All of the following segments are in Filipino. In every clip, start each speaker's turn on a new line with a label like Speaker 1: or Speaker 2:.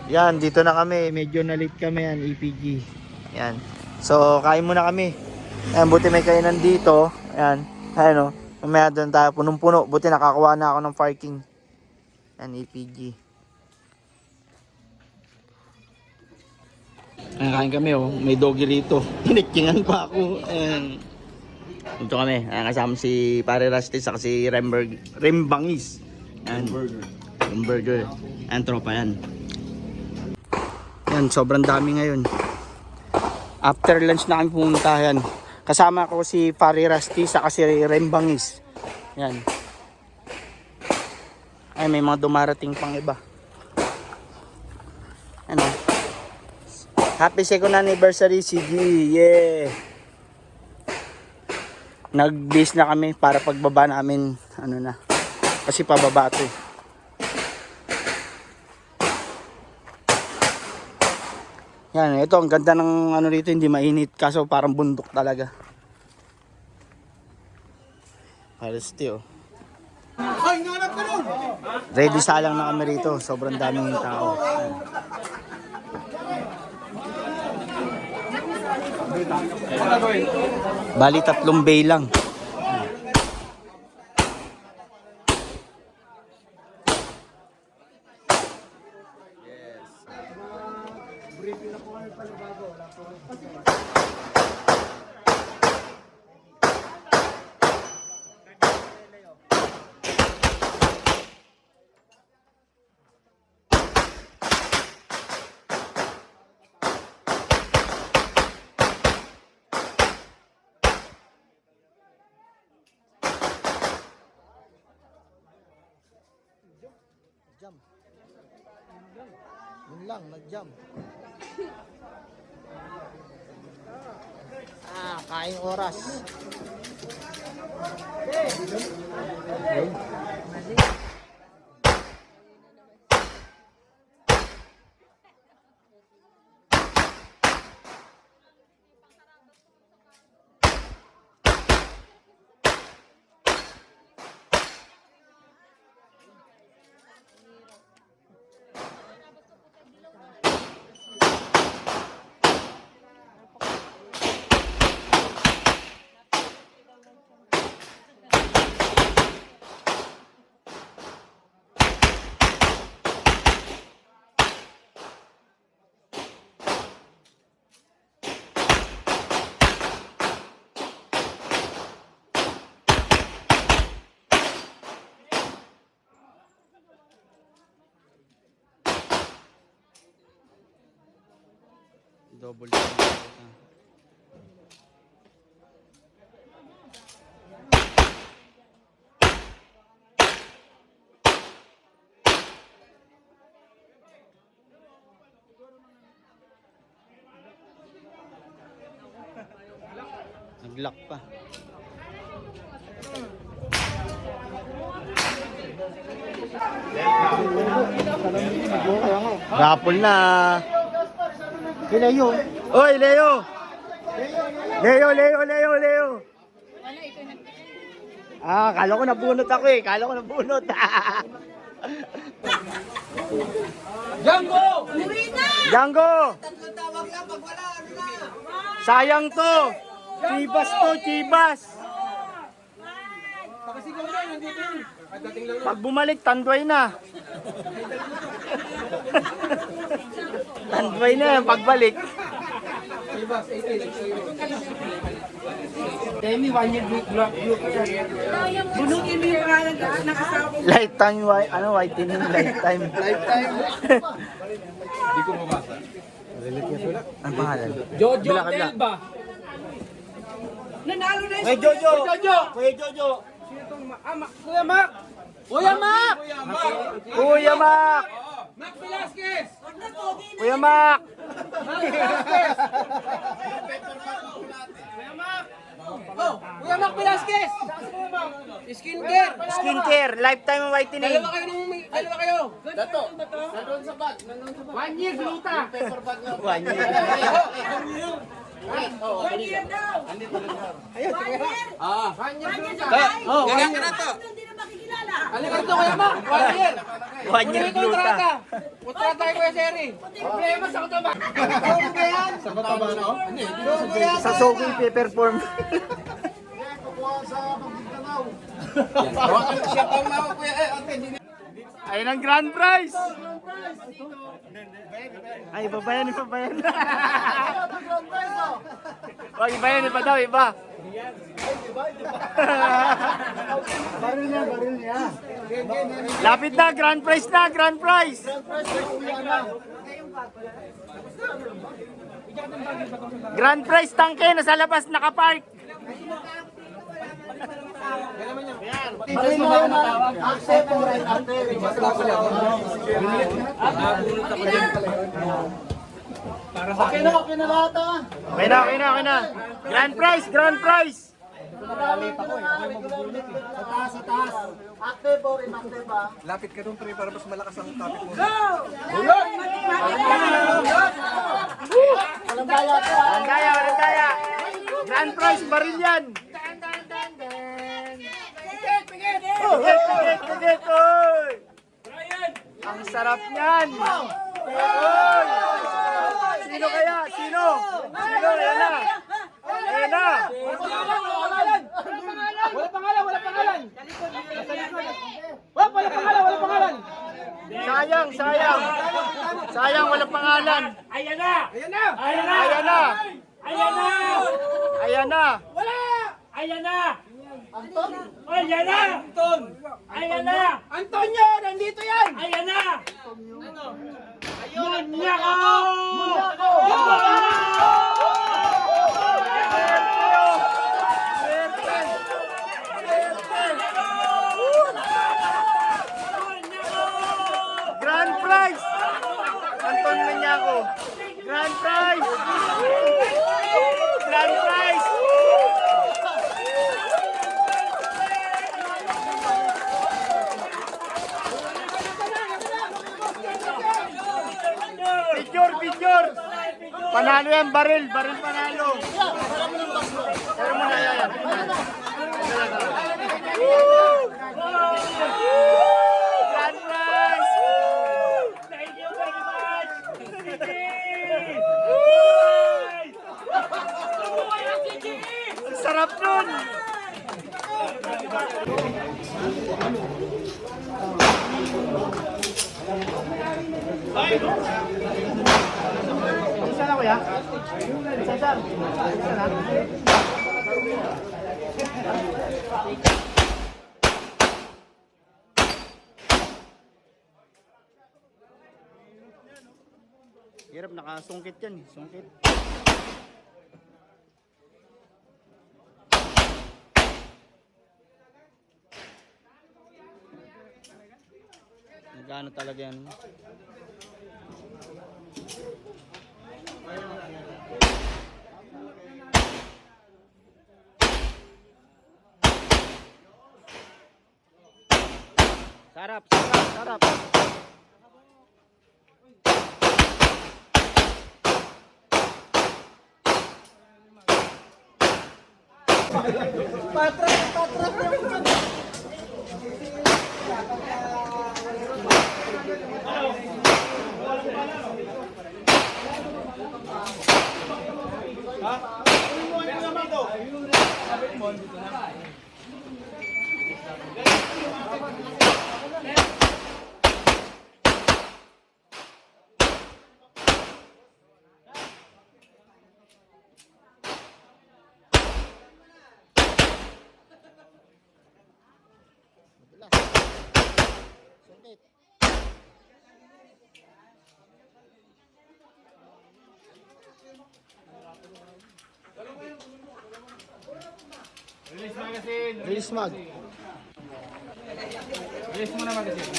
Speaker 1: Yan, dito na kami. Medyo na late kami yan, EPG. Yan. So, kain muna kami. Ayan, buti may kainan dito. Ayan. Ayan o. Mamaya doon tayo. Punong-puno. Buti nakakuha na ako ng parking. Yan, EPG. Ayan, kain kami oh. May doggy rito. Tinitchingan pa ako. Ayan. Dito kami. Ayan, kasama si Pare Rusty saka si Rembangis. Ayan. Burger. Ayan, tropa yan. Yan, sobrang dami ngayon. After lunch na kami pumunta yan. Kasama ko si Pare Rusty saka si Rembangis. Yan. Ay, may mga dumarating pang iba. Ano? Happy second anniversary CG. Yeah. Nag-base na kami para pagbaba namin ano na. Kasi pababa 'to eh. Yan, ito ang ganda ng ano dito, hindi mainit kaso parang bundok talaga. Halesti oh.
Speaker 2: Ay, nanap ka nun!
Speaker 1: Ready salang na kami rito, sobrang daming tao. Bali 3 bay lang. Jam. Yun lang, nag-jam. Kain oras. Okay. Double. Nag-lock pa. Rapol na. Hey, Leo. Oy, Leo. Leo. Kala ko nabunot ako eh. Kala ko nabunot.
Speaker 2: Django!
Speaker 1: Django!
Speaker 2: Tatlong tawag lang pag wala, ano na?
Speaker 1: Sayang to. Chibas to, chibas.
Speaker 2: Pakasigaw na, nandito yun. Dating lang
Speaker 1: Pag bumalik, tanduay na. Tanduay na yan, pagbalik.
Speaker 2: Ibas, 18.
Speaker 3: Demi, 1 year block. Bunutin mo yung pangalan ng asawa ko.
Speaker 1: Lifetime, whitening, lifetime.
Speaker 2: Lifetime. Hindi ko mabasa.
Speaker 1: Ang pangalan?
Speaker 3: Jojo
Speaker 1: Bila, kabila.
Speaker 3: Telba. Nanalo na
Speaker 1: Kuya Jojo! Kuya Jojo!
Speaker 3: Sino itong Kuya Mac! Kuya Mac!
Speaker 1: Kuya Mac!
Speaker 3: Mac Velasquez!
Speaker 1: Kuya Mac!
Speaker 3: Kuya Mac! Oh, Kuya Mac Velasquez! Skincare!
Speaker 1: Skincare, lifetime whitening.
Speaker 3: Dalawa kayo! Dato! Nandun sa bag! 1 year gluta!
Speaker 1: 1 year.
Speaker 3: 1 year daw!
Speaker 1: Ayun, sige.
Speaker 3: 1 year gluta!
Speaker 2: Ganyan ka na to.
Speaker 4: Hindi na makikilala.
Speaker 2: Halika dito Kuya Mac, 1 year.
Speaker 1: 1 year gluta.
Speaker 2: Kontrata kay Kuya Seri. Problema sa kutaba. Ano ba yan? Sa kutaba na oh? Hindi,
Speaker 1: Sa Sogi pe-perform.
Speaker 2: siya pa mga Kuya. Ate, hindi
Speaker 1: Ayun ang grand prize! Ay, iba ba yan? Iba ba yan? Wag, iba yan, iba daw, iba.
Speaker 4: Baril niya.
Speaker 1: Lapit na, grand prize na, grand prize! Grand prize tangke, nasa labas, nakapark.
Speaker 4: Baril mo yun ha. Accept or right after. Okay na lahat ha.
Speaker 1: Okay na, okay na, okay na. Grand prize, grand prize!
Speaker 4: Sa taas. Active or inactive ha.
Speaker 2: lapit ka doon pre para mas malakas ang topic mo.
Speaker 4: Walang daya to ha.
Speaker 1: Walang daya, walang daya. Grand prize, baril yan. Pigit, pigit, pigit, oy! Ang sarap niyan. Oy! Sino kaya? Sino? Sino? Ayan na. Ayan na.
Speaker 2: Wala pangalan, wala pangalan. Wala pangalan.
Speaker 1: Sayang, sayang. Sayang, walang pangalan.
Speaker 3: Ayan na!
Speaker 2: Ayan na.
Speaker 3: Ayan na!
Speaker 1: Ayan na.
Speaker 3: Ayan na!
Speaker 1: Ayan na.
Speaker 3: Ayan na! Ayan na! Anton! Ayan na!
Speaker 2: Antonio, nandito yan.
Speaker 3: Ayan na! Munyako!
Speaker 1: Grand prize! Anton Meñaco. Grand prize! Grand prize! Picture, picture! Panalo yan, baril. Baril panalo. Pero muna yan. Grand prize!
Speaker 3: Thank you very much!
Speaker 1: Ang sarap nun! Isa na kuya? Isa. Isa na? Hirap, nakasungkit yan. Sungkit. Nagano talaga yan. Sarap, sarap, sarap. Release mag.
Speaker 2: Release mo na magazine.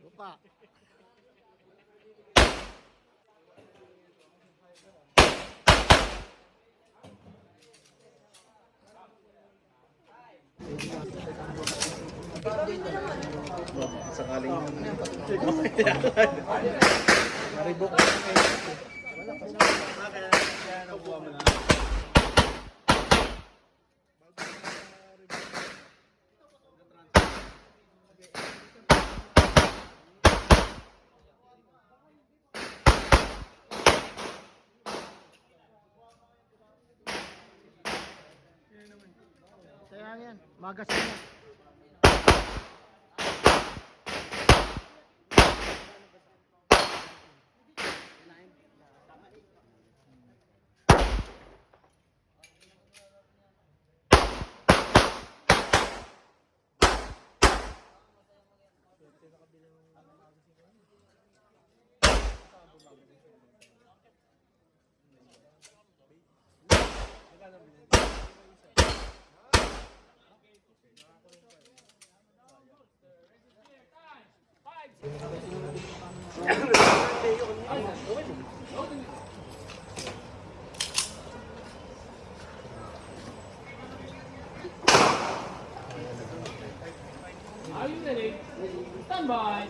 Speaker 1: Lupa. Sakaling maribok na kayo. Wala pa sa yan. Magasin yan.
Speaker 2: Are you ready? Stand by.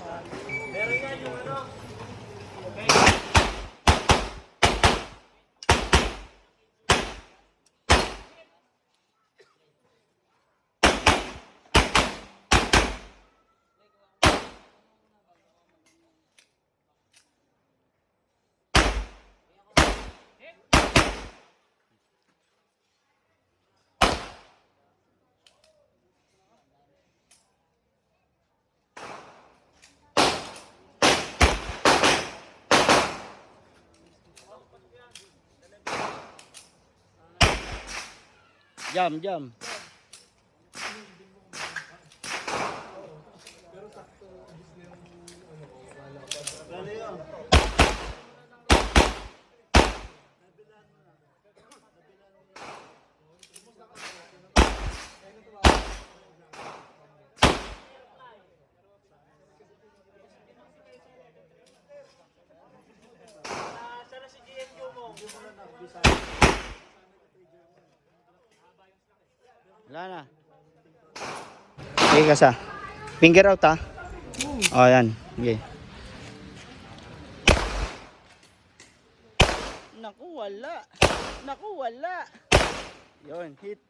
Speaker 1: Jam, jam. Wala na. Okay, kasa. Finger out ha. O, yan. Okay. Naku, wala. Naku, wala. Yun, hit.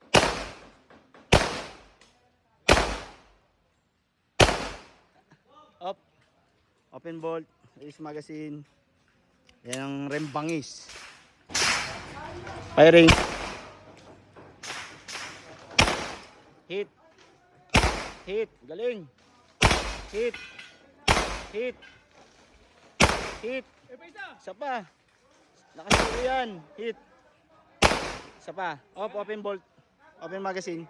Speaker 1: Up. Open bolt. Release magazine. Yan ang rembangis. Firing. Hit. Hit. Galing. Hit. Hit. Hit. Isa pa. Nakasiro yan. Hit. Isa pa. Open bolt. Open magazine.